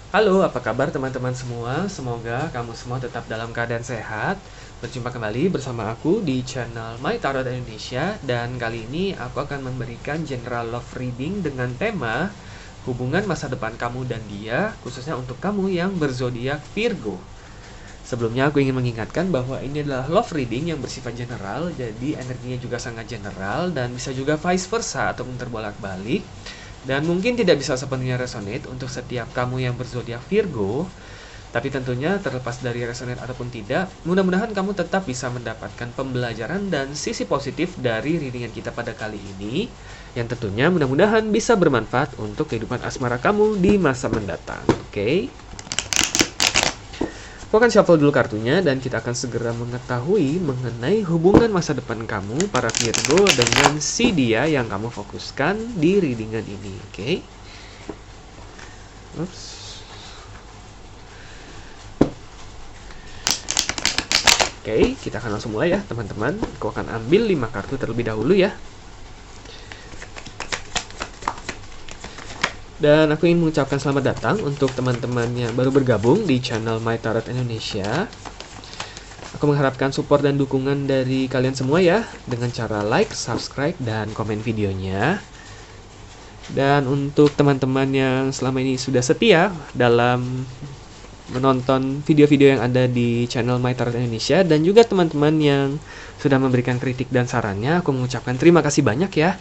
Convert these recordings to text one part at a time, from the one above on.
Halo, apa kabar teman-teman semua? Semoga kamu semua tetap dalam keadaan sehat. Berjumpa kembali bersama aku di channel My Tarot Indonesia, dan kali ini aku akan memberikan general love reading dengan tema hubungan masa depan kamu dan dia, khususnya untuk kamu yang berzodiak Virgo. Sebelumnya aku ingin mengingatkan bahwa ini adalah love reading yang bersifat general, jadi energinya juga sangat general dan bisa juga vice versa ataupun terbolak-balik. Dan mungkin tidak bisa sepenuhnya resonate untuk setiap kamu yang berzodiak Virgo, tapi tentunya terlepas dari resonate ataupun tidak, mudah-mudahan kamu tetap bisa mendapatkan pembelajaran dan sisi positif dari readingan kita pada kali ini, yang tentunya mudah-mudahan bisa bermanfaat untuk kehidupan asmara kamu di masa mendatang. Oke? Aku akan shuffle dulu kartunya dan kita akan segera mengetahui mengenai hubungan masa depan kamu para Virgo dengan si dia yang kamu fokuskan di readingan ini, oke? Oops. Oke, kita akan langsung mulai ya teman-teman. Aku akan ambil 5 kartu terlebih dahulu ya. Dan aku ingin mengucapkan selamat datang untuk teman-teman yang baru bergabung di channel My Tarot Indonesia. Aku mengharapkan support dan dukungan dari kalian semua ya, dengan cara like, subscribe, dan komen videonya. Dan untuk teman-teman yang selama ini sudah setia dalam menonton video-video yang ada di channel My Tarot Indonesia, dan juga teman-teman yang sudah memberikan kritik dan sarannya, aku mengucapkan terima kasih banyak ya.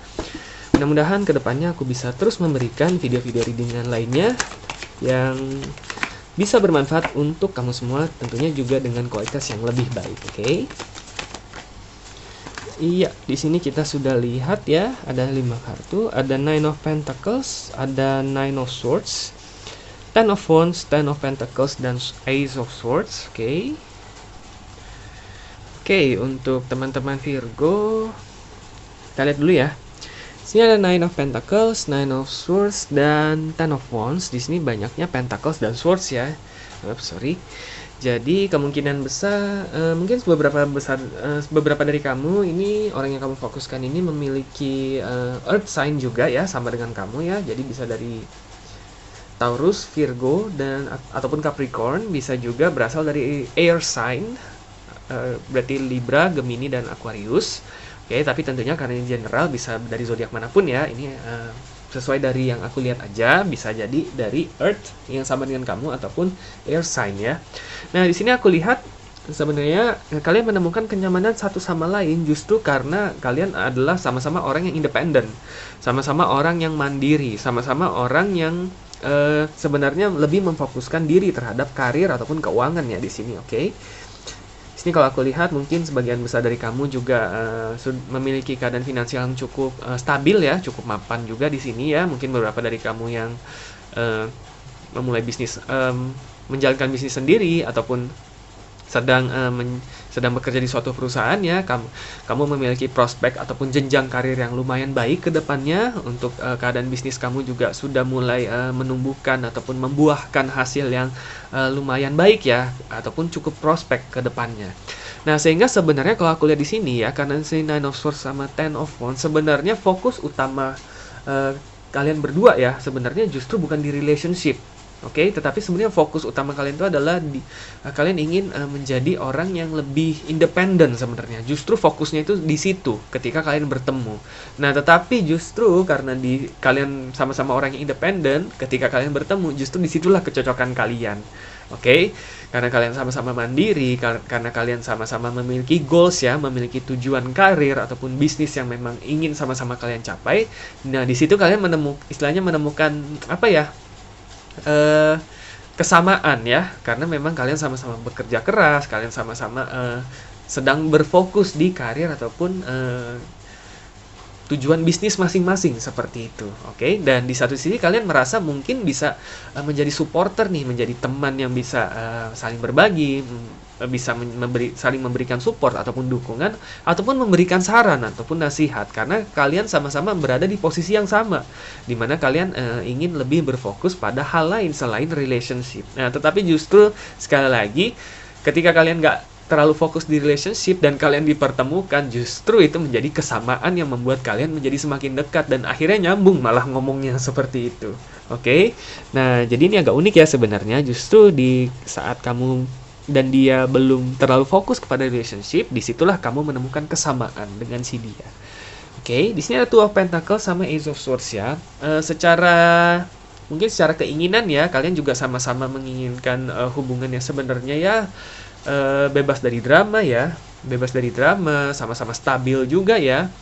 Mudah-mudahan kedepannya aku bisa terus memberikan video-video readingan lainnya yang bisa bermanfaat untuk kamu semua, tentunya juga dengan kualitas yang lebih baik, oke? Iya, di sini kita sudah lihat ya, ada 5 kartu, ada Nine of Pentacles, ada Nine of Swords, Ten of Wands, Ten of Pentacles, dan Ace of Swords, oke? Oke, untuk teman-teman Virgo, kita lihat dulu ya. Sini ada Nine of Pentacles, Nine of Swords, dan Ten of Wands. Di sini banyaknya Pentacles dan Swords ya. Sorry. Jadi kemungkinan besar, mungkin beberapa dari kamu ini, orang yang kamu fokuskan ini memiliki Earth sign juga ya, sama dengan kamu ya. Jadi bisa dari Taurus, Virgo, dan ataupun Capricorn. Bisa juga berasal dari Air sign, berarti Libra, Gemini, dan Aquarius. Oke, tapi tentunya karena ini general, bisa dari zodiak manapun ya. Ini sesuai dari yang aku lihat aja, bisa jadi dari Earth yang sama dengan kamu ataupun Air sign ya. Nah, di sini aku lihat sebenarnya kalian menemukan kenyamanan satu sama lain justru karena kalian adalah sama-sama orang yang independen, sama-sama orang yang mandiri, sama-sama orang yang sebenarnya lebih memfokuskan diri terhadap karir ataupun keuangan ya di sini, oke? Sini kalau aku lihat mungkin sebagian besar dari kamu juga memiliki keadaan finansial yang cukup stabil ya, cukup mapan juga di sini ya. Mungkin beberapa dari kamu yang memulai bisnis, menjalankan bisnis sendiri ataupun sedang bekerja di suatu perusahaan ya. Kamu memiliki prospek ataupun jenjang karir yang lumayan baik ke depannya. Untuk keadaan bisnis kamu juga sudah mulai menumbuhkan ataupun membuahkan hasil yang lumayan baik ya, ataupun cukup prospek ke depannya. Nah, sehingga sebenarnya kalau aku lihat di sini ya, karena si Nine of Swords sama Ten of Wands, sebenarnya fokus utama kalian berdua ya, sebenarnya justru bukan di relationship. Oke, tetapi sebenarnya fokus utama kalian itu adalah kalian ingin menjadi orang yang lebih independen sebenarnya. Justru fokusnya itu di situ ketika kalian bertemu. Nah, tetapi justru karena kalian sama-sama orang yang independen, ketika kalian bertemu, justru disitulah kecocokan kalian. Oke, karena kalian sama-sama mandiri, karena kalian sama-sama memiliki goals ya, memiliki tujuan karir ataupun bisnis yang memang ingin sama-sama kalian capai. Nah, di situ kalian menemukan apa ya? Kesamaan ya, karena memang kalian sama-sama bekerja keras, kalian sama-sama sedang berfokus di karir ataupun tujuan bisnis masing-masing seperti itu, oke? Dan di satu sisi kalian merasa mungkin bisa menjadi supporter nih, menjadi teman yang bisa saling berbagi, bisa saling memberikan support ataupun dukungan, ataupun memberikan saran ataupun nasihat, karena kalian sama-sama berada di posisi yang sama, di mana kalian ingin lebih berfokus pada hal lain selain relationship. Nah, tetapi justru sekali lagi, ketika kalian nggak terlalu fokus di relationship dan kalian dipertemukan, justru itu menjadi kesamaan yang membuat kalian menjadi semakin dekat dan akhirnya nyambung malah ngomongnya seperti itu. Oke. Nah, jadi ini agak unik ya sebenarnya. Justru di saat kamu dan dia belum terlalu fokus kepada relationship, disitulah kamu menemukan kesamaan dengan si dia. Oke, di sini ada Two of Pentacles sama Ace of Swords ya. Mungkin secara keinginan ya, kalian juga sama-sama menginginkan hubungan yang sebenarnya ya bebas dari drama ya, bebas dari drama, sama-sama stabil juga ya.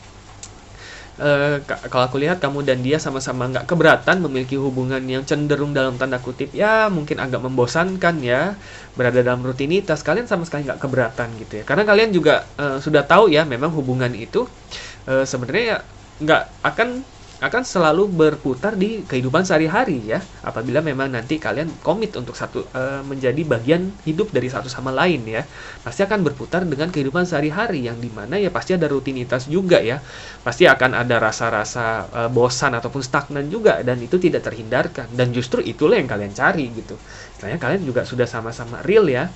Kalau aku lihat kamu dan dia sama-sama nggak keberatan memiliki hubungan yang cenderung dalam tanda kutip ya mungkin agak membosankan ya, berada dalam rutinitas, kalian sama sekali nggak keberatan gitu ya, karena kalian juga sudah tahu ya memang hubungan itu sebenarnya ya nggak akan selalu berputar di kehidupan sehari-hari ya, apabila memang nanti kalian komit untuk menjadi bagian hidup dari satu sama lain ya, pasti akan berputar dengan kehidupan sehari-hari yang dimana ya pasti ada rutinitas juga ya, pasti akan ada rasa-rasa bosan ataupun stagnan juga, dan itu tidak terhindarkan, dan justru itulah yang kalian cari gitu. Istilahnya kalian juga sudah sama-sama real ya.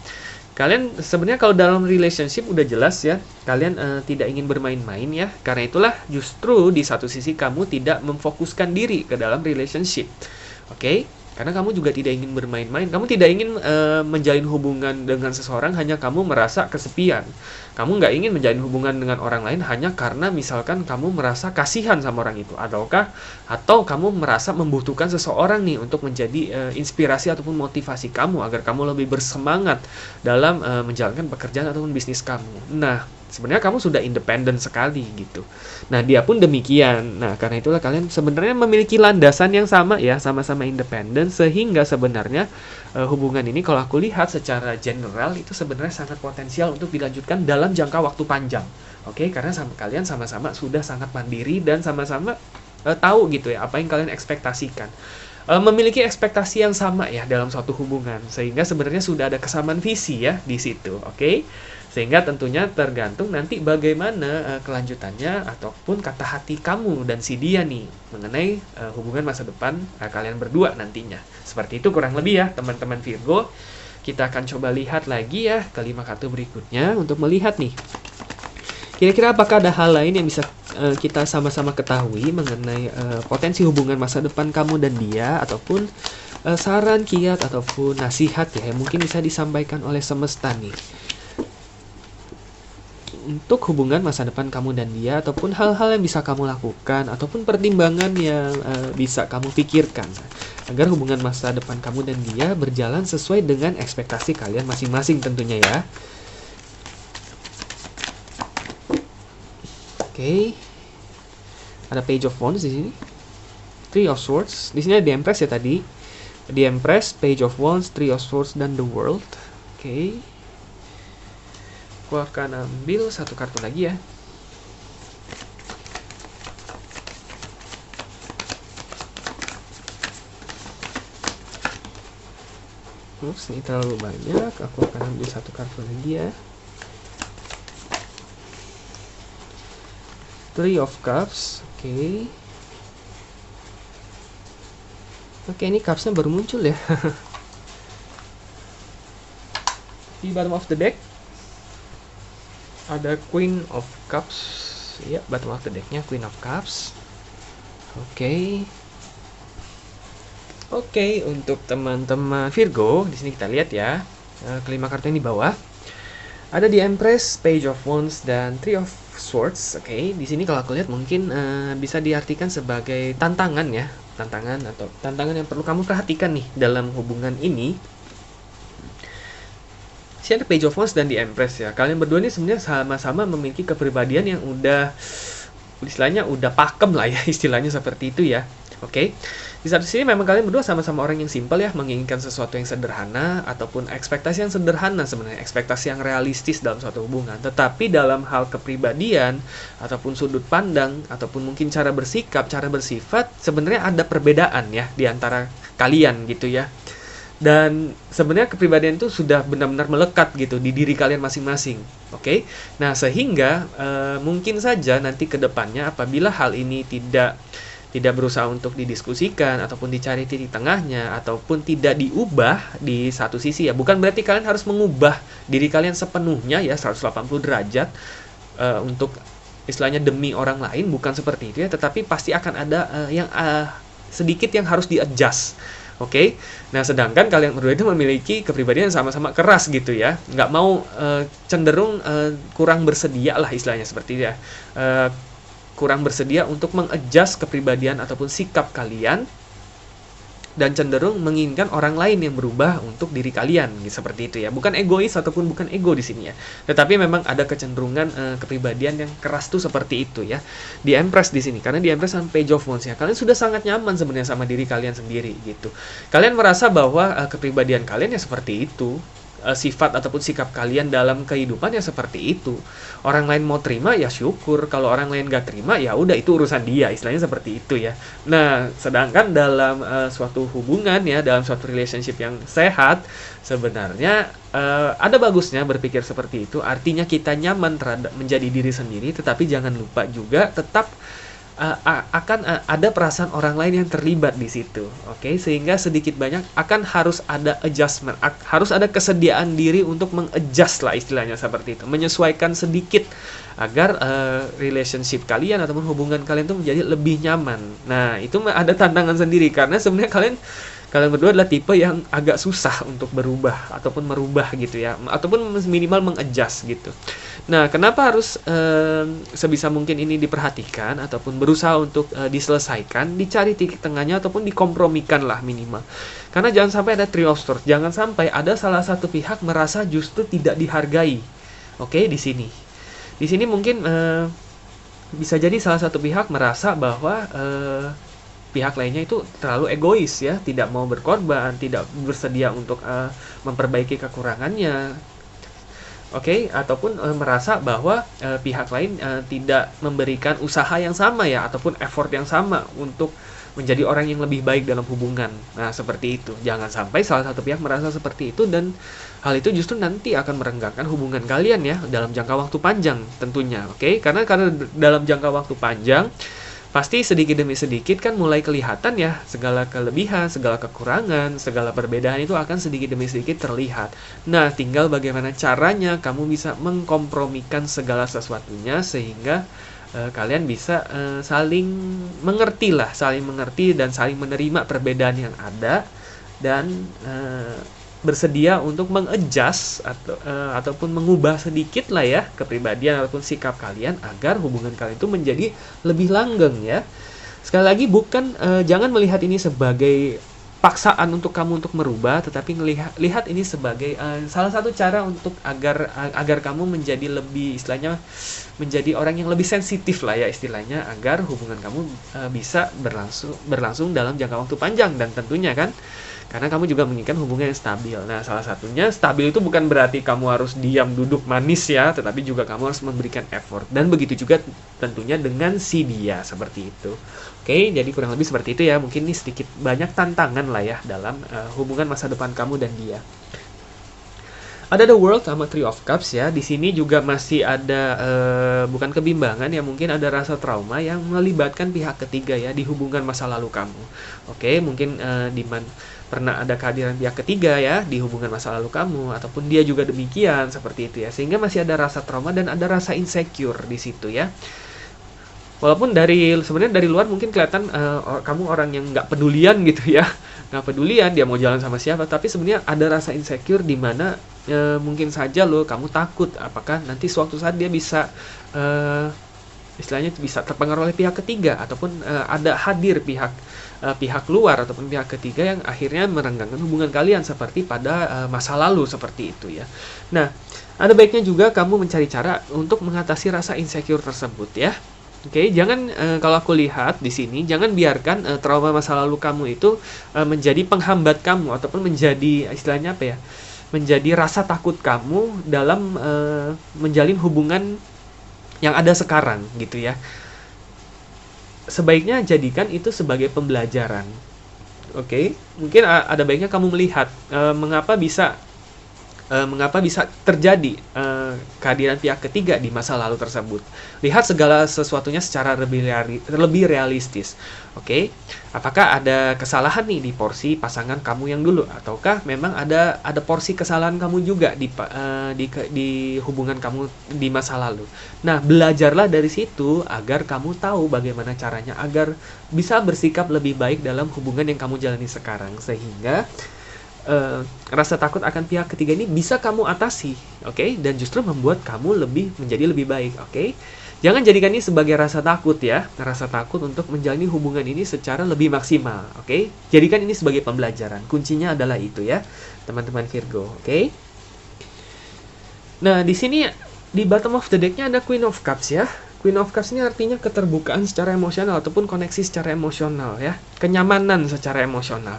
Kalian sebenarnya kalau dalam relationship udah jelas ya, kalian tidak ingin bermain-main ya. Karena itulah justru di satu sisi kamu tidak memfokuskan diri ke dalam relationship. Oke? Karena kamu juga tidak ingin bermain-main. Kamu tidak ingin menjalin hubungan dengan seseorang hanya kamu merasa kesepian. Kamu nggak ingin menjalin hubungan dengan orang lain hanya karena misalkan kamu merasa kasihan sama orang itu. Atau kamu merasa membutuhkan seseorang nih untuk menjadi inspirasi ataupun motivasi kamu agar kamu lebih bersemangat dalam menjalankan pekerjaan ataupun bisnis kamu. Nah, sebenarnya kamu sudah independen sekali gitu. Nah, dia pun demikian. Nah, karena itulah kalian sebenarnya memiliki landasan yang sama ya, sama-sama independen, sehingga sebenarnya hubungan ini kalau aku lihat secara general itu sebenarnya sangat potensial untuk dilanjutkan dalam jangka waktu panjang. Oke, karena kalian sama-sama sudah sangat mandiri dan sama-sama tahu gitu ya apa yang kalian ekspektasikan. Memiliki ekspektasi yang sama ya dalam suatu hubungan, sehingga sebenarnya sudah ada kesamaan visi ya di situ. Oke. Sehingga tentunya tergantung nanti bagaimana kelanjutannya ataupun kata hati kamu dan si dia nih mengenai hubungan masa depan kalian berdua nantinya. Seperti itu kurang lebih ya teman-teman Virgo. Kita akan coba lihat lagi ya ke 5 kartu berikutnya untuk melihat nih. Kira-kira apakah ada hal lain yang bisa kita sama-sama ketahui mengenai potensi hubungan masa depan kamu dan dia, ataupun saran, kiat, ataupun nasihat ya yang mungkin bisa disampaikan oleh semesta nih untuk hubungan masa depan kamu dan dia, ataupun hal-hal yang bisa kamu lakukan ataupun pertimbangan yang bisa kamu pikirkan agar hubungan masa depan kamu dan dia berjalan sesuai dengan ekspektasi kalian masing-masing tentunya ya. Oke. Ada Page of Wands di sini. Three of Swords. Di sini ada The Empress ya tadi. The Empress, Page of Wands, Three of Swords, dan The World. Oke. Aku akan ambil satu kartu lagi ya. Ups, ini terlalu banyak. Aku akan ambil satu kartu lagi ya. Three of Cups. Oke. Oke, ini cupsnya baru muncul ya. Di bottom of the deck ada Queen of Cups. Ya, bottom of the decknya Queen of Cups. Oke. Oke, untuk teman-teman Virgo, di sini kita lihat ya. Kelima kartu yang di bawah. Ada The Empress, Page of Wands, dan Three of Swords. Oke, di sini kalau aku lihat mungkin bisa diartikan sebagai tantangan ya. Tantangan yang perlu kamu perhatikan nih dalam hubungan ini. Ada Page of Wands dan The Empress ya. Kalian berdua ini sebenarnya sama-sama memiliki kepribadian yang istilahnya udah pakem lah ya, istilahnya seperti itu ya. Oke. Di satu sisi memang kalian berdua sama-sama orang yang simpel ya, menginginkan sesuatu yang sederhana ataupun ekspektasi yang sederhana sebenarnya, ekspektasi yang realistis dalam suatu hubungan. Tetapi dalam hal kepribadian ataupun sudut pandang ataupun mungkin cara bersikap, cara bersifat, sebenarnya ada perbedaan ya di antara kalian gitu ya. Dan sebenarnya kepribadian itu sudah benar-benar melekat gitu di diri kalian masing-masing. Oke. Nah, sehingga mungkin saja nanti ke depannya apabila hal ini tidak berusaha untuk didiskusikan ataupun dicari titik tengahnya ataupun tidak diubah di satu sisi ya. Bukan berarti kalian harus mengubah diri kalian sepenuhnya ya 180 derajat untuk istilahnya demi orang lain, bukan seperti itu ya, tetapi pasti akan ada yang sedikit yang harus di-adjust. Oke, nah sedangkan kalian berdua itu memiliki kepribadian yang sama-sama keras gitu ya, nggak mau cenderung kurang bersedia lah istilahnya seperti itu ya, kurang bersedia untuk mengadjust kepribadian ataupun sikap kalian dan cenderung menginginkan orang lain yang berubah untuk diri kalian, gitu, seperti itu ya. Bukan egois ataupun bukan ego di sini ya. Tetapi memang ada kecenderungan kepribadian yang keras tuh seperti itu ya. Di Empress di sini, karena di Empress sampai Page of Wands ya. Kalian sudah sangat nyaman sebenarnya sama diri kalian sendiri gitu. Kalian merasa bahwa kepribadian kalian ya seperti itu. Sifat ataupun sikap kalian dalam kehidupan ya seperti itu. Orang lain mau terima ya syukur, kalau orang lain gak terima ya udah itu urusan dia, istilahnya seperti itu ya. Nah, sedangkan dalam suatu hubungan ya, dalam suatu relationship yang sehat, sebenarnya ada bagusnya berpikir seperti itu. Artinya kita nyaman terhadap menjadi diri sendiri, tetapi jangan lupa juga tetap akan ada perasaan orang lain yang terlibat di situ, oke? Sehingga sedikit banyak akan harus ada adjustment, harus ada kesediaan diri untuk mengadjust lah istilahnya seperti itu, menyesuaikan sedikit agar relationship kalian ataupun hubungan kalian itu menjadi lebih nyaman. Nah, itu ada tantangan sendiri karena sebenarnya kalian berdua adalah tipe yang agak susah untuk berubah ataupun merubah gitu ya, ataupun minimal mengadjust gitu. Nah, kenapa harus sebisa mungkin ini diperhatikan ataupun berusaha untuk diselesaikan, dicari titik tengahnya ataupun dikompromikan lah minimal. Karena jangan sampai ada Three of Swords, jangan sampai ada salah satu pihak merasa justru tidak dihargai. Oke, di sini. Di sini mungkin bisa jadi salah satu pihak merasa bahwa pihak lainnya itu terlalu egois ya, tidak mau berkorban, tidak bersedia untuk memperbaiki kekurangannya. Oke, ataupun merasa bahwa pihak lain tidak memberikan usaha yang sama ya, ataupun effort yang sama untuk menjadi orang yang lebih baik dalam hubungan. Nah, seperti itu. Jangan sampai salah satu pihak merasa seperti itu dan hal itu justru nanti akan merenggangkan hubungan kalian ya dalam jangka waktu panjang tentunya. Oke, karena dalam jangka waktu panjang pasti sedikit demi sedikit kan mulai kelihatan ya segala kelebihan, segala kekurangan, segala perbedaan itu akan sedikit demi sedikit terlihat. Nah, tinggal bagaimana caranya kamu bisa mengkompromikan segala sesuatunya sehingga kalian bisa saling mengerti lah, saling mengerti dan saling menerima perbedaan yang ada dan bersedia untuk mengadjust ataupun mengubah sedikit lah ya kepribadian ataupun sikap kalian agar hubungan kalian itu menjadi lebih langgeng ya. Sekali lagi jangan melihat ini sebagai paksaan untuk kamu untuk merubah, tetapi lihat ini sebagai salah satu cara untuk agar kamu menjadi lebih istilahnya menjadi orang yang lebih sensitif lah ya istilahnya agar hubungan kamu bisa berlangsung dalam jangka waktu panjang dan tentunya kan karena kamu juga menginginkan hubungan yang stabil. Nah, salah satunya stabil itu bukan berarti kamu harus diam duduk manis ya, tetapi juga kamu harus memberikan effort. Dan begitu juga tentunya dengan si dia, seperti itu. Oke, jadi kurang lebih seperti itu ya. Mungkin ini sedikit banyak tantangan lah ya dalam hubungan masa depan kamu dan dia. Ada The World sama Three of Cups ya. Di sini juga masih ada bukan kebimbangan ya, mungkin ada rasa trauma yang melibatkan pihak ketiga ya di hubungan masa lalu kamu. Oke, mungkin pernah ada kehadiran pihak ketiga ya di hubungan masa lalu kamu ataupun dia juga demikian seperti itu ya. Sehingga masih ada rasa trauma dan ada rasa insecure di situ ya. Walaupun sebenarnya dari luar mungkin kelihatan kamu orang yang nggak pedulian gitu ya, nggak pedulian dia mau jalan sama siapa, tapi sebenarnya ada rasa insecure di mana mungkin saja kamu takut apakah nanti suatu saat dia bisa istilahnya bisa terpengaruh oleh pihak ketiga ataupun ada hadir pihak luar ataupun pihak ketiga yang akhirnya merenggangkan hubungan kalian seperti pada masa lalu seperti itu ya. Nah, ada baiknya juga kamu mencari cara untuk mengatasi rasa insecure tersebut ya. Oke, jangan kalau aku lihat di sini jangan biarkan trauma masa lalu kamu itu menjadi penghambat kamu ataupun menjadi istilahnya apa ya? Menjadi rasa takut kamu dalam menjalin hubungan yang ada sekarang gitu ya. Sebaiknya jadikan itu sebagai pembelajaran. Oke, mungkin ada baiknya kamu melihat mengapa bisa mengapa bisa terjadi kehadiran pihak ketiga di masa lalu tersebut. Lihat segala sesuatunya secara lebih realistis. Oke, apakah ada kesalahan nih di porsi pasangan kamu yang dulu, ataukah memang ada porsi kesalahan kamu juga di hubungan kamu di masa lalu. Nah, belajarlah dari situ agar kamu tahu bagaimana caranya agar bisa bersikap lebih baik dalam hubungan yang kamu jalani sekarang, sehingga rasa takut akan pihak ketiga ini bisa kamu atasi, oke? Dan justru membuat kamu menjadi lebih baik, oke? Jangan jadikan ini sebagai rasa takut ya, rasa takut untuk menjalani hubungan ini secara lebih maksimal, oke? Jadikan ini sebagai pembelajaran. Kuncinya adalah itu ya, teman-teman Virgo, oke? Nah, di sini di bottom of the deck-nya ada Queen of Cups ya. Queen of Cups ini artinya keterbukaan secara emosional ataupun koneksi secara emosional ya, kenyamanan secara emosional.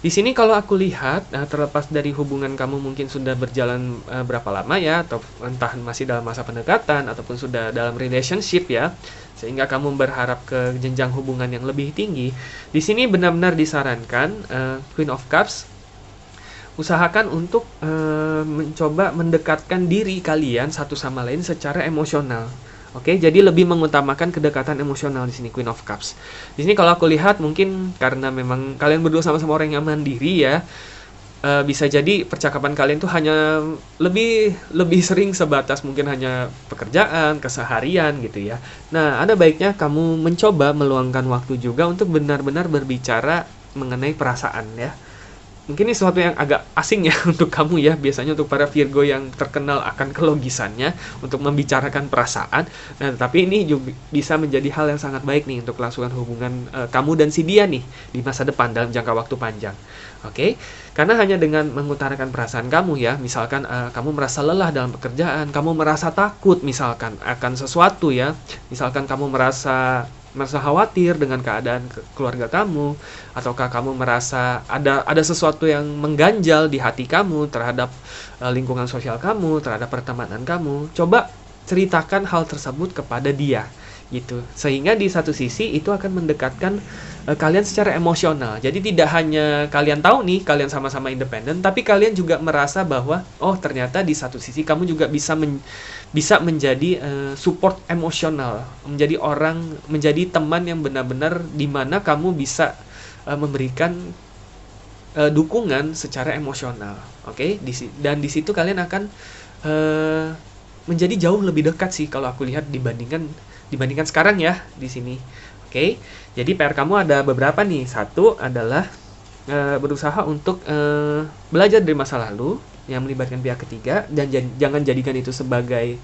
Di sini kalau aku lihat, terlepas dari hubungan kamu mungkin sudah berjalan berapa lama ya, atau entah masih dalam masa pendekatan ataupun sudah dalam relationship ya, sehingga kamu berharap ke jenjang hubungan yang lebih tinggi. Di sini benar-benar disarankan Queen of Cups usahakan untuk mencoba mendekatkan diri kalian satu sama lain secara emosional. Oke, jadi lebih mengutamakan kedekatan emosional di sini Queen of Cups. Di sini kalau aku lihat mungkin karena memang kalian berdua sama-sama orang yang mandiri ya, bisa jadi percakapan kalian tuh hanya lebih sering sebatas mungkin hanya pekerjaan, keseharian gitu ya. Nah, ada baiknya kamu mencoba meluangkan waktu juga untuk benar-benar berbicara mengenai perasaan ya. Mungkin ini sesuatu yang agak asing ya untuk kamu ya, biasanya untuk para Virgo yang terkenal akan kelogisannya untuk membicarakan perasaan. Nah, tapi ini juga bisa menjadi hal yang sangat baik nih untuk kelangsungan hubungan kamu dan si dia nih di masa depan dalam jangka waktu panjang. Oke, karena hanya dengan mengutarakan perasaan kamu ya, misalkan kamu merasa lelah dalam pekerjaan, kamu merasa takut misalkan akan sesuatu ya, misalkan kamu merasa khawatir dengan keadaan keluarga kamu, ataukah kamu merasa ada sesuatu yang mengganjal di hati kamu terhadap lingkungan sosial kamu, terhadap pertemanan kamu, coba ceritakan hal tersebut kepada dia gitu, sehingga di satu sisi itu akan mendekatkan kalian secara emosional. Jadi tidak hanya kalian tahu nih kalian sama-sama independen, tapi kalian juga merasa bahwa oh ternyata di satu sisi kamu juga bisa menjadi support emosional, menjadi teman yang benar-benar di mana kamu bisa memberikan dukungan secara emosional, oke? Dan di situ kalian akan menjadi jauh lebih dekat sih kalau aku lihat dibandingkan sekarang ya di sini, oke? Jadi PR kamu ada beberapa nih. Satu adalah berusaha untuk belajar dari masa lalu yang melibatkan pihak ketiga, dan jangan jadikan itu sebagai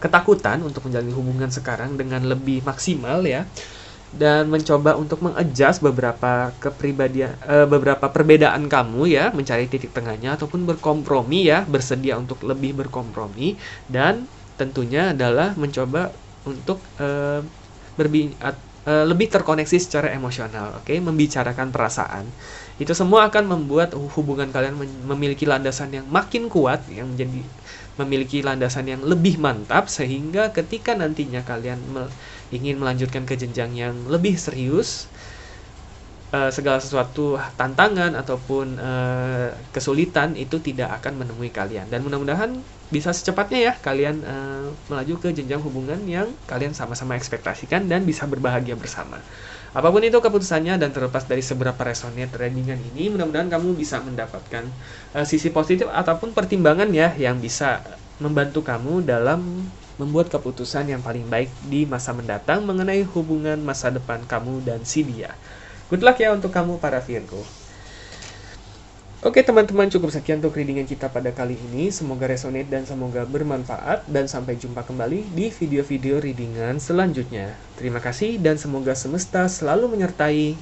ketakutan untuk menjalani hubungan sekarang dengan lebih maksimal ya, dan mencoba untuk mengadjust beberapa perbedaan kamu ya, mencari titik tengahnya ataupun berkompromi ya, bersedia untuk lebih berkompromi, dan tentunya adalah mencoba untuk lebih terkoneksi secara emosional, oke? Membicarakan perasaan. Itu semua akan membuat hubungan kalian memiliki landasan yang makin kuat, yang memiliki landasan yang lebih mantap, sehingga ketika nantinya kalian ingin melanjutkan ke jenjang yang lebih serius, segala sesuatu tantangan ataupun kesulitan itu tidak akan menemui kalian. Dan mudah-mudahan bisa secepatnya ya kalian melaju ke jenjang hubungan yang kalian sama-sama ekspektasikan dan bisa berbahagia bersama. Apapun itu keputusannya dan terlepas dari seberapa resonate readingan ini, mudah-mudahan kamu bisa mendapatkan sisi positif ataupun pertimbangan ya yang bisa membantu kamu dalam membuat keputusan yang paling baik di masa mendatang mengenai hubungan masa depan kamu dan si dia. Good luck ya untuk kamu para Virgo. Oke teman-teman, cukup sekian untuk readingan kita pada kali ini. Semoga resonate dan semoga bermanfaat. Dan sampai jumpa kembali di video-video readingan selanjutnya. Terima kasih dan semoga semesta selalu menyertai.